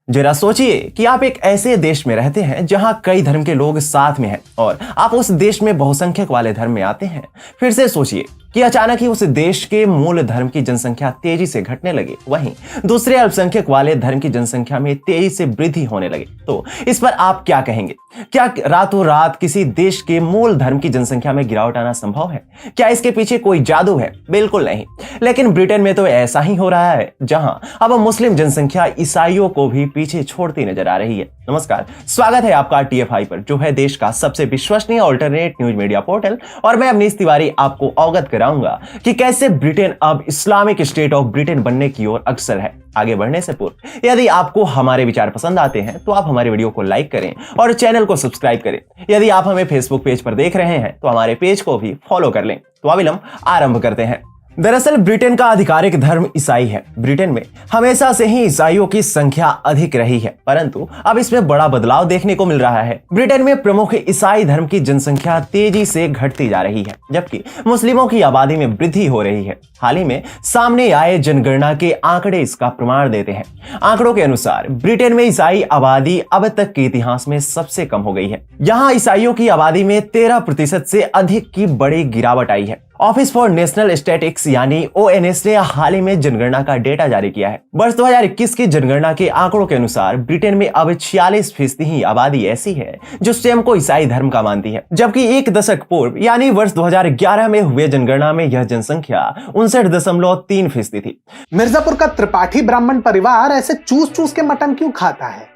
जरा सोचिए कि आप एक ऐसे देश में रहते हैं जहां कई धर्म के लोग साथ में हैं और आप उस देश में बहुसंख्यक वाले धर्म में आते हैं। फिर से सोचिए कि अचानक ही उस देश के मूल धर्म की जनसंख्या तेजी से घटने लगे, वहीं दूसरे अल्पसंख्यक वाले धर्म की जनसंख्या में तेजी से वृद्धि होने लगे। तो इस पर आप क्या कहेंगे? क्या रातों रात किसी देश के मूल धर्म की जनसंख्या में गिरावट आना संभव है? क्या इसके पीछे कोई जादू है? बिल्कुल नहीं। लेकिन ब्रिटेन में तो ऐसा ही हो रहा है, जहां अब मुस्लिम जनसंख्या ईसाइयों को भी पीछे छोड़ती नजर आ रही है। नमस्कार, स्वागत है आपका TFI पर, जो है देश का सबसे विश्वसनीय अल्टरनेट न्यूज मीडिया पोर्टल। और मैं अवनीश तिवारी आपको अवगत कराऊंगा कि कैसे ब्रिटेन अब इस्लामिक स्टेट ऑफ ब्रिटेन बनने की ओर अग्रसर है। आगे बढ़ने से पूर्व यदि आपको हमारे विचार पसंद आते हैं तो आप हमारे वीडियो को लाइक करें और चैनल को सब्सक्राइब करें। यदि आप हमें फेसबुक पेज पर देख रहे हैं तो हमारे पेज को भी फॉलो कर लें। तो अविलंब आरंभ करते हैं। दरअसल ब्रिटेन का आधिकारिक धर्म ईसाई है। ब्रिटेन में हमेशा से ही ईसाइयों की संख्या अधिक रही है, परंतु अब इसमें बड़ा बदलाव देखने को मिल रहा है। ब्रिटेन में प्रमुख ईसाई धर्म की जनसंख्या तेजी से घटती जा रही है, जबकि मुस्लिमों की आबादी में वृद्धि हो रही है। हाल ही में सामने आए जनगणना के आंकड़े इसका प्रमाण देते हैं। आंकड़ों के अनुसार ब्रिटेन में ईसाई आबादी अब तक के इतिहास में सबसे कम हो गई है। यहाँ ईसाइयों की आबादी में 13% से अधिक की बड़ी गिरावट आई है। ऑफिस फॉर नेशनल स्टैटिस्टिक्स यानी ONS ने हाल ही में जनगणना का डेटा जारी किया है। वर्ष 2021 की जनगणना के आंकड़ों के अनुसार ब्रिटेन में अब 46% ही आबादी ऐसी है जो स्वयं को ईसाई धर्म का मानती है, जबकि एक दशक पूर्व यानी वर्ष 2011 में हुए जनगणना में यह जनसंख्या 59.3% थी। मिर्जापुर का त्रिपाठी ब्राह्मण परिवार ऐसे चूस चूस के मटन क्यों खाता है?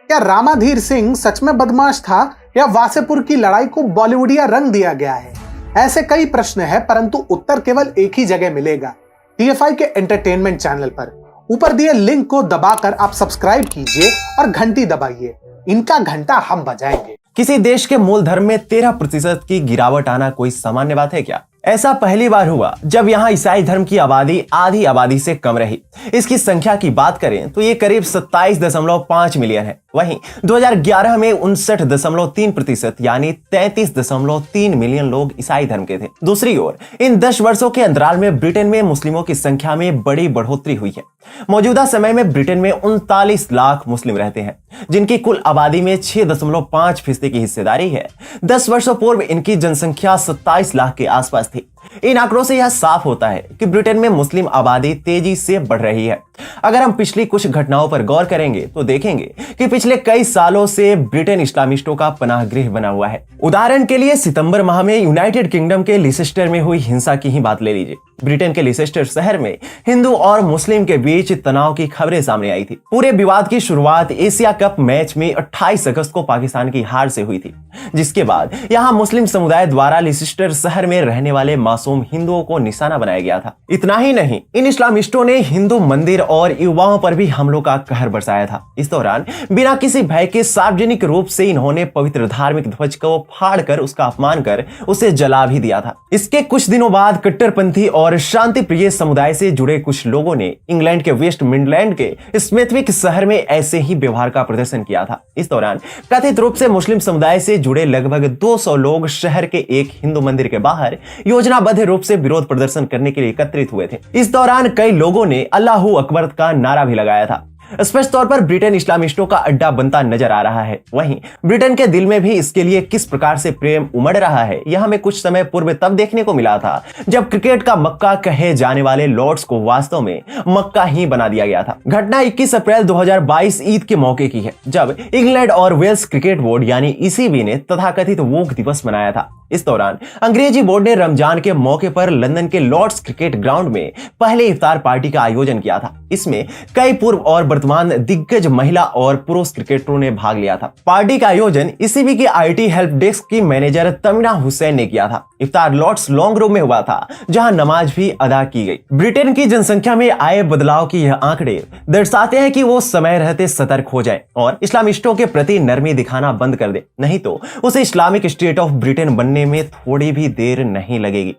क्या रामाधीर सिंह सच में बदमाश था या वासेपुर की लड़ाई को बॉलीवुडिया रंग दिया गया है? ऐसे कई प्रश्न हैं, परंतु उत्तर केवल एक ही जगह मिलेगा, TFI के एंटरटेनमेंट चैनल पर। ऊपर दिए लिंक को दबाकर आप सब्सक्राइब कीजिए और घंटी दबाइए, इनका घंटा हम बजाएंगे। किसी देश के मूल धर्म में 13% की गिरावट आना कोई सामान्य बात है क्या? ऐसा पहली बार हुआ जब यहाँ ईसाई धर्म की आबादी आधी आबादी से कम रही। इसकी संख्या की बात करें तो ये करीब 27.5 मिलियन है। वहीं 2011 में 59.3% यानी 33.3 मिलियन लोग ईसाई धर्म के थे। दूसरी ओर इन 10 वर्षों के अंतराल में ब्रिटेन में मुस्लिमों की संख्या में बड़ी बढ़ोतरी हुई है। मौजूदा समय में ब्रिटेन में 39 लाख मुस्लिम रहते हैं, जिनकी कुल आबादी में 6.5% की हिस्सेदारी है। 10 वर्षों पूर्व इनकी जनसंख्या 27 लाख के आसपास थी। इन आंकड़ों से यह साफ होता है कि ब्रिटेन में मुस्लिम आबादी तेजी से बढ़ रही है। अगर हम पिछली कुछ घटनाओं पर गौर करेंगे तो देखेंगे कि पिछले कई सालों से ब्रिटेन इस्लामिस्टों का पनाहगृह बना हुआ है। उदाहरण के लिए सितंबर माह में यूनाइटेड किंगडम के लिसेस्टर में हुई हिंसा की ही बात ले लीजिए। ब्रिटेन के लिसेस्टर शहर में हिंदू और मुस्लिम के बीच तनाव की खबरें सामने आई थी। पूरे विवाद की शुरुआत एशिया कप मैच में 28 अगस्त को पाकिस्तान की हार से हुई थी, जिसके बाद यहां मुस्लिम समुदाय द्वारा लिसेस्टर शहर में रहने वाले मासूम हिंदुओं को निशाना बनाया गया था। इतना ही नहीं, इन इस्लामिस्टों ने हिंदू मंदिर और युवाओं पर भी हमलों का कहर बरसाया था। इस दौरान बिना किसी भय के सार्वजनिक रूप से इन्होंने पवित्र धार्मिक ध्वज को फाड़कर उसका अपमान कर उसे जला भी दिया था। इसके कुछ दिनों बाद कट्टरपंथी और शांति प्रिय समुदाय से जुड़े कुछ लोगों ने इंग्लैंड के वेस्ट मिडलैंड के स्मेथविक शहर में ऐसे ही व्यवहार का प्रदर्शन किया था। इस दौरान कथित रूप से मुस्लिम समुदाय से जुड़े लगभग 200 लोग शहर के एक हिंदू मंदिर के बाहर योजनाबद्ध रूप से विरोध प्रदर्शन करने के लिए एकत्रित हुए थे। इस दौरान कई लोगों ने अल्लाहू अकबर का नारा भी लगाया था। स्पष्ट तौर पर ब्रिटेन इस्लामिस्टों का अड्डा बनता नजर आ रहा है। वहीं ब्रिटेन के दिल में भी इसके लिए किस प्रकार से प्रेम उमड़ रहा है, यह हमें कुछ समय पूर्व तब देखने को मिला था जब क्रिकेट का मक्का कहे जाने वाले लॉर्ड्स को वास्तव में मक्का ही बना दिया गया था। घटना 21 अप्रैल 2022 ईद के मौके की है, जब इंग्लैंड और वेल्स क्रिकेट बोर्ड यानी ECB ने तथाकथित वोक दिवस मनाया था। इस दौरान अंग्रेजी बोर्ड ने रमजान के मौके पर लंदन के लॉर्ड्स क्रिकेट ग्राउंड में पहले इफ्तार पार्टी का आयोजन किया था। इसमें कई पूर्व और वर्तमान दिग्गज महिला और पुरुष क्रिकेटरों ने भाग लिया था। पार्टी का आयोजन ECB के IT हेल्प डेस्क की मैनेजर तमीना हुसैन ने किया था। इफ्तार लॉर्ड्स लॉन्ग रूम में हुआ था, जहां नमाज भी अदा की गई। ब्रिटेन की जनसंख्या में आए बदलाव की यह आंकड़े दर्शाते हैं कि वो समय रहते सतर्क हो जाए और इस्लामिस्टों के प्रति नरमी दिखाना बंद कर दे, नहीं तो उसे इस्लामिक स्टेट ऑफ ब्रिटेन बनने में थोड़ी भी देर नहीं लगेगी।